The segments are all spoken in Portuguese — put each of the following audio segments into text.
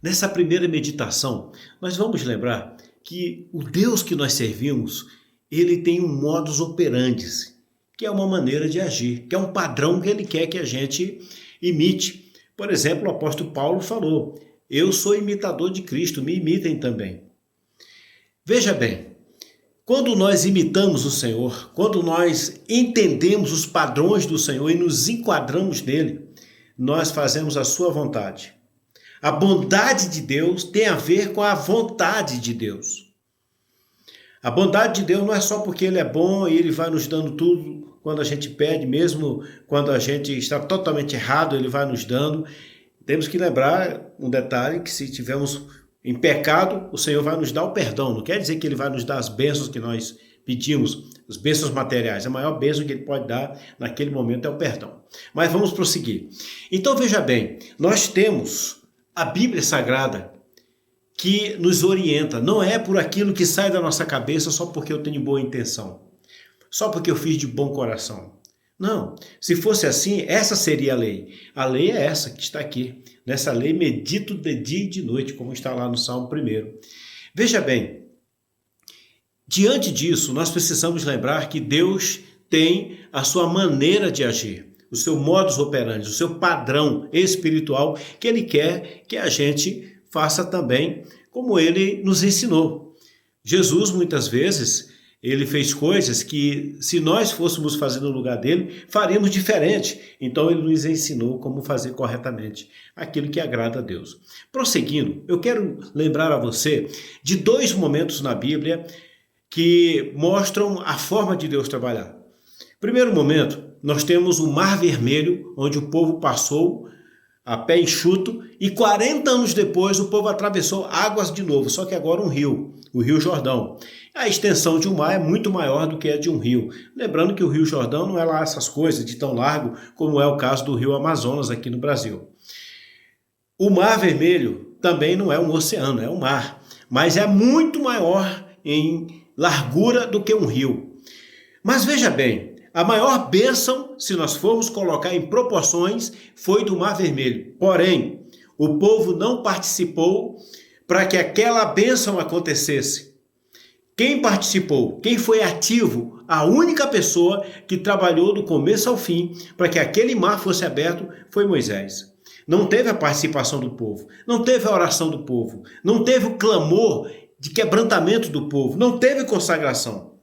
Nessa primeira meditação, nós vamos lembrar que o Deus que nós servimos, ele tem um modus operandi, que é uma maneira de agir, que é um padrão que ele quer que a gente imite. Por exemplo, o apóstolo Paulo falou: eu sou imitador de Cristo, me imitem também. Veja bem, quando nós imitamos o Senhor, quando nós entendemos os padrões do Senhor e nos enquadramos nele, nós fazemos a sua vontade. A bondade de Deus tem a ver com a vontade de Deus. A bondade de Deus não é só porque ele é bom e ele vai nos dando tudo quando a gente pede, mesmo quando a gente está totalmente errado, ele vai nos dando. Temos que lembrar um detalhe, que se tivermos em pecado, o Senhor vai nos dar o perdão. Não quer dizer que ele vai nos dar as bênçãos que nós pedimos, as bênçãos materiais. A maior bênção que ele pode dar naquele momento é o perdão. Mas vamos prosseguir. Então veja bem, nós temos a Bíblia Sagrada que nos orienta. Não é por aquilo que sai da nossa cabeça só porque eu tenho boa intenção, só porque eu fiz de bom coração. Não, se fosse assim, essa seria a lei. A lei é essa que está aqui. Nessa lei medito de dia e de noite, como está lá no Salmo 1. Veja bem, diante disso, nós precisamos lembrar que Deus tem a sua maneira de agir, o seu modus operandi, o seu padrão espiritual, que ele quer que a gente faça também como ele nos ensinou. Jesus, muitas vezes, ele fez coisas que, se nós fôssemos fazer no lugar dele, faríamos diferente. Então, ele nos ensinou como fazer corretamente aquilo que agrada a Deus. Prosseguindo, eu quero lembrar a você de 2 momentos na Bíblia que mostram a forma de Deus trabalhar. Primeiro momento, nós temos o Mar Vermelho, onde o povo passou a pé enxuto, e 40 anos depois o povo atravessou águas de novo, só que agora um rio, o Rio Jordão. A extensão de um mar é muito maior do que a de um rio. Lembrando que o Rio Jordão não é lá essas coisas de tão largo como é o caso do Rio Amazonas aqui no Brasil. O Mar Vermelho também não é um oceano, é um mar, mas é muito maior em largura do que um rio. Mas veja bem, a maior bênção, se nós formos colocar em proporções, foi do Mar Vermelho. Porém, o povo não participou para que aquela bênção acontecesse. Quem participou, quem foi ativo, a única pessoa que trabalhou do começo ao fim para que aquele mar fosse aberto foi Moisés. Não teve a participação do povo, não teve a oração do povo, não teve o clamor de quebrantamento do povo, não teve consagração.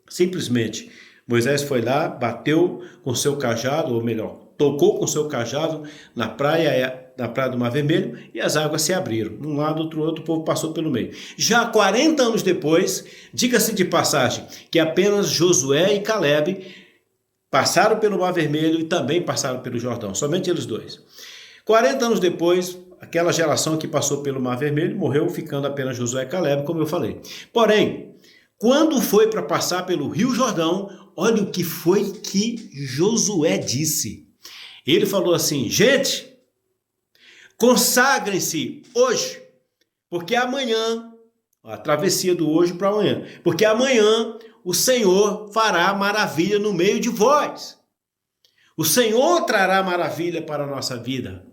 Simplesmente, Moisés foi lá, bateu com seu cajado, ou melhor, tocou com seu cajado na praia do Mar Vermelho e as águas se abriram. De um lado, do outro, o povo passou pelo meio. Já 40 anos depois, diga-se de passagem, que apenas Josué e Caleb passaram pelo Mar Vermelho e também passaram pelo Jordão, somente eles dois. 40 anos depois, aquela geração que passou pelo Mar Vermelho morreu, ficando apenas Josué e Caleb, como eu falei. Porém, quando foi para passar pelo Rio Jordão, olha o que foi que Josué disse. Ele falou assim: gente, consagrem-se hoje, porque amanhã, a travessia do hoje para amanhã, porque amanhã o Senhor fará maravilha no meio de vós. O Senhor trará maravilha para a nossa vida.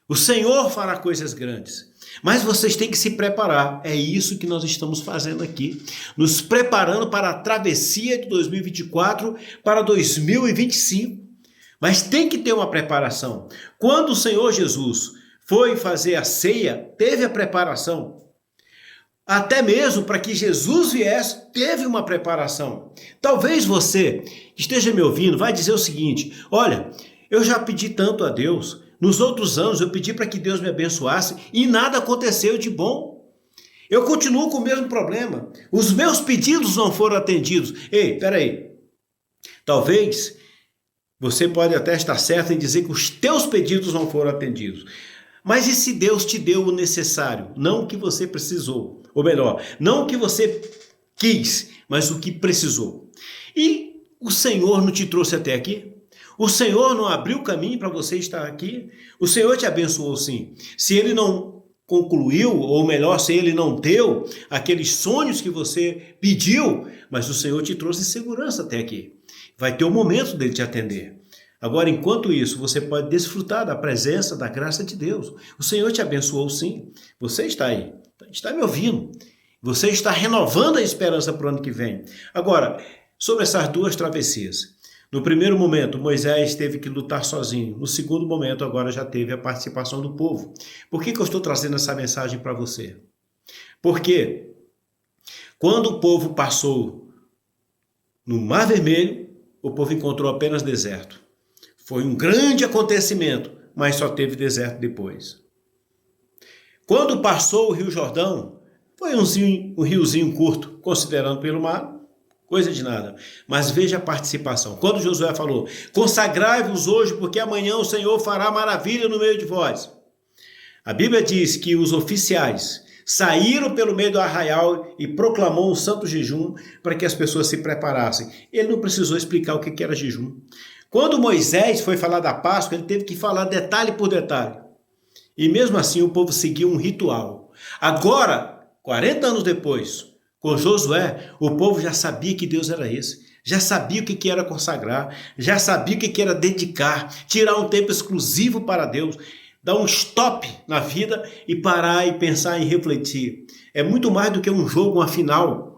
O Senhor fará coisas grandes. Mas vocês têm que se preparar. É isso que nós estamos fazendo aqui. Nos preparando para a travessia de 2024 para 2025. Mas tem que ter uma preparação. Quando o Senhor Jesus foi fazer a ceia, teve a preparação. Até mesmo para que Jesus viesse, teve uma preparação. Talvez você que esteja me ouvindo vai dizer o seguinte: olha, eu já pedi tanto a Deus. Nos outros anos eu pedi para que Deus me abençoasse e nada aconteceu de bom. Eu continuo com o mesmo problema. Os meus pedidos não foram atendidos. Ei, peraí. Talvez você pode até estar certo em dizer que os teus pedidos não foram atendidos. Mas e se Deus te deu o necessário? Não o que você precisou. Ou melhor, não o que você quis, mas o que precisou. E o Senhor não te trouxe até aqui? O Senhor não abriu o caminho para você estar aqui? O Senhor te abençoou sim. Se Ele não concluiu, ou melhor, se Ele não deu aqueles sonhos que você pediu, mas o Senhor te trouxe segurança até aqui. Vai ter o momento dele te atender. Agora, enquanto isso, você pode desfrutar da presença, da graça de Deus. O Senhor te abençoou sim. Você está aí, está me ouvindo. Você está renovando a esperança para o ano que vem. Agora, sobre essas duas travessias. No primeiro momento, Moisés teve que lutar sozinho. No segundo momento, agora já teve a participação do povo. Por que eu estou trazendo essa mensagem para você? Porque quando o povo passou no Mar Vermelho, o povo encontrou apenas deserto. Foi um grande acontecimento, mas só teve deserto depois. Quando passou o Rio Jordão, foi um riozinho curto, considerando pelo mar, coisa de nada. Mas veja a participação. Quando Josué falou, consagrai-vos hoje, porque amanhã o Senhor fará maravilha no meio de vós. A Bíblia diz que os oficiais saíram pelo meio do arraial e proclamou um santo jejum para que as pessoas se preparassem. Ele não precisou explicar o que era jejum. Quando Moisés foi falar da Páscoa, ele teve que falar detalhe por detalhe. E mesmo assim o povo seguiu um ritual. Agora, 40 anos depois, com Josué, o povo já sabia que Deus era esse. Já sabia o que era consagrar, já sabia o que era dedicar, tirar um tempo exclusivo para Deus, dar um stop na vida e parar e pensar e refletir. É muito mais do que um jogo, uma final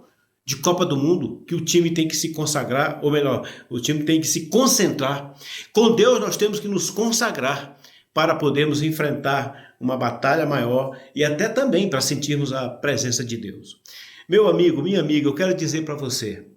de Copa do Mundo, que o time tem que se consagrar, ou melhor, o time tem que se concentrar. Com Deus nós temos que nos consagrar para podermos enfrentar uma batalha maior e até também para sentirmos a presença de Deus. Meu amigo, minha amiga, eu quero dizer para você,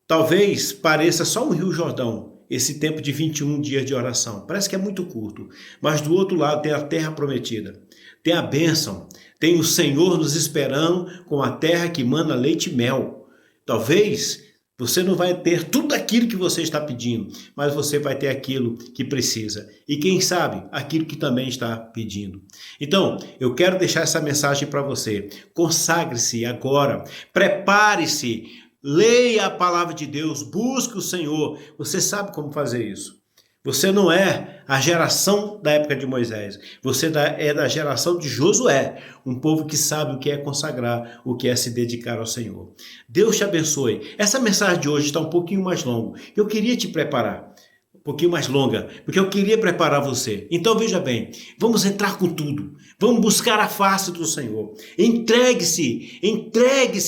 talvez pareça só um Rio Jordão, esse tempo de 21 dias de oração. Parece que é muito curto, mas do outro lado tem a terra prometida, tem a bênção, tem o Senhor nos esperando com a terra que mana leite e mel. Talvez você não vai ter tudo aquilo que você está pedindo, mas você vai ter aquilo que precisa. E quem sabe, aquilo que também está pedindo. Então, eu quero deixar essa mensagem para você. Consagre-se agora, prepare-se, leia a palavra de Deus, busque o Senhor. Você sabe como fazer isso. Você não é a geração da época de Moisés, você é da geração de Josué, um povo que sabe o que é consagrar, o que é se dedicar ao Senhor. Deus te abençoe. Essa mensagem de hoje está um pouquinho mais longa. Eu queria te preparar, um pouquinho mais longa, porque eu queria preparar você. Então veja bem, vamos entrar com tudo, vamos buscar a face do Senhor. Entregue-se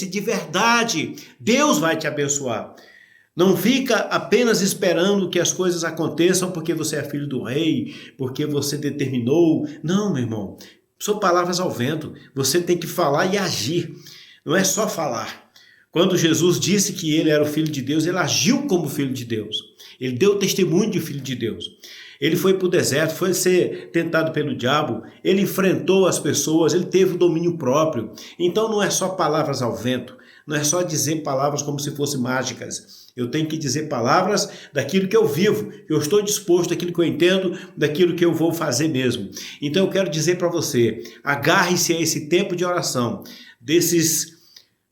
de verdade, Deus vai te abençoar. Não fica apenas esperando que as coisas aconteçam porque você é filho do rei, porque você determinou. Não, meu irmão, são palavras ao vento. Você tem que falar e agir. Não é só falar. Quando Jesus disse que ele era o filho de Deus, ele agiu como filho de Deus. Ele deu testemunho de filho de Deus. Ele foi para o deserto, foi ser tentado pelo diabo, ele enfrentou as pessoas, ele teve o domínio próprio. Então não é só palavras ao vento, não é só dizer palavras como se fossem mágicas. Eu tenho que dizer palavras daquilo que eu vivo, eu estou disposto daquilo que eu entendo, daquilo que eu vou fazer mesmo. Então eu quero dizer para você, agarre-se a esse tempo de oração, desses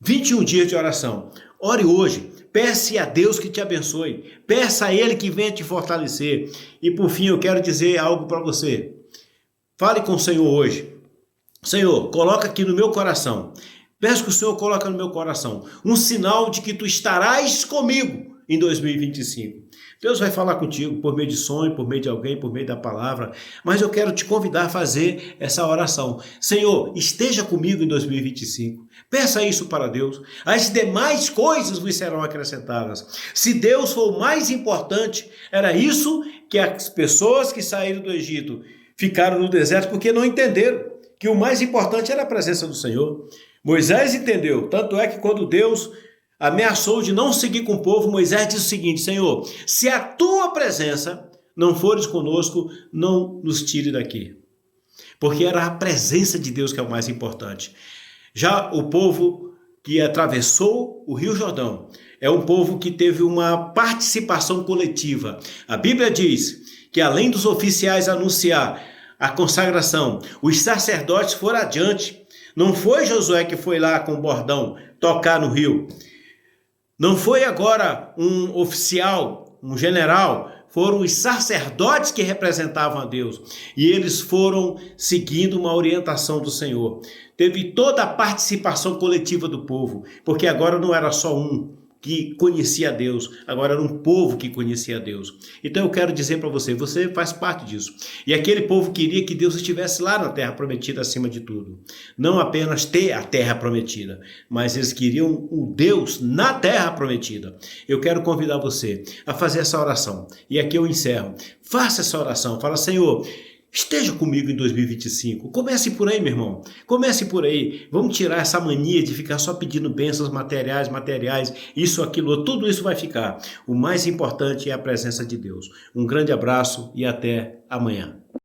21 dias de oração. Ore hoje, peça a Deus que te abençoe, peça a Ele que venha te fortalecer. E por fim eu quero dizer algo para você. Fale com o Senhor hoje. Senhor, coloca aqui no meu coração. Peço que o Senhor coloque no meu coração um sinal de que tu estarás comigo em 2025. Deus vai falar contigo por meio de sonho, por meio de alguém, por meio da palavra, mas eu quero te convidar a fazer essa oração. Senhor, esteja comigo em 2025. Peça isso para Deus. As demais coisas vos serão acrescentadas. Se Deus for o mais importante, era isso que as pessoas que saíram do Egito ficaram no deserto porque não entenderam que o mais importante era a presença do Senhor. Moisés entendeu, tanto é que quando Deus ameaçou de não seguir com o povo, Moisés disse o seguinte: Senhor, se a tua presença não fores conosco, não nos tire daqui. Porque era a presença de Deus que é o mais importante. Já o povo que atravessou o Rio Jordão é um povo que teve uma participação coletiva. A Bíblia diz que além dos oficiais anunciar a consagração, os sacerdotes foram adiante. Não foi Josué que foi lá com o bordão tocar no rio. Não foi agora um oficial, um general. Foram os sacerdotes que representavam a Deus. E eles foram seguindo uma orientação do Senhor. Teve toda a participação coletiva do povo. Porque agora não era só um que conhecia a Deus, agora era um povo que conhecia a Deus. Então eu quero dizer para você, você faz parte disso. E aquele povo queria que Deus estivesse lá na terra prometida acima de tudo. Não apenas ter a terra prometida, mas eles queriam um Deus na terra prometida. Eu quero convidar você a fazer essa oração. E aqui eu encerro. Faça essa oração. Fala, Senhor, esteja comigo em 2025. Comece por aí, meu irmão. Comece por aí. Vamos tirar essa mania de ficar só pedindo bênçãos materiais, isso, aquilo, tudo isso vai ficar. O mais importante é a presença de Deus. Um grande abraço e até amanhã.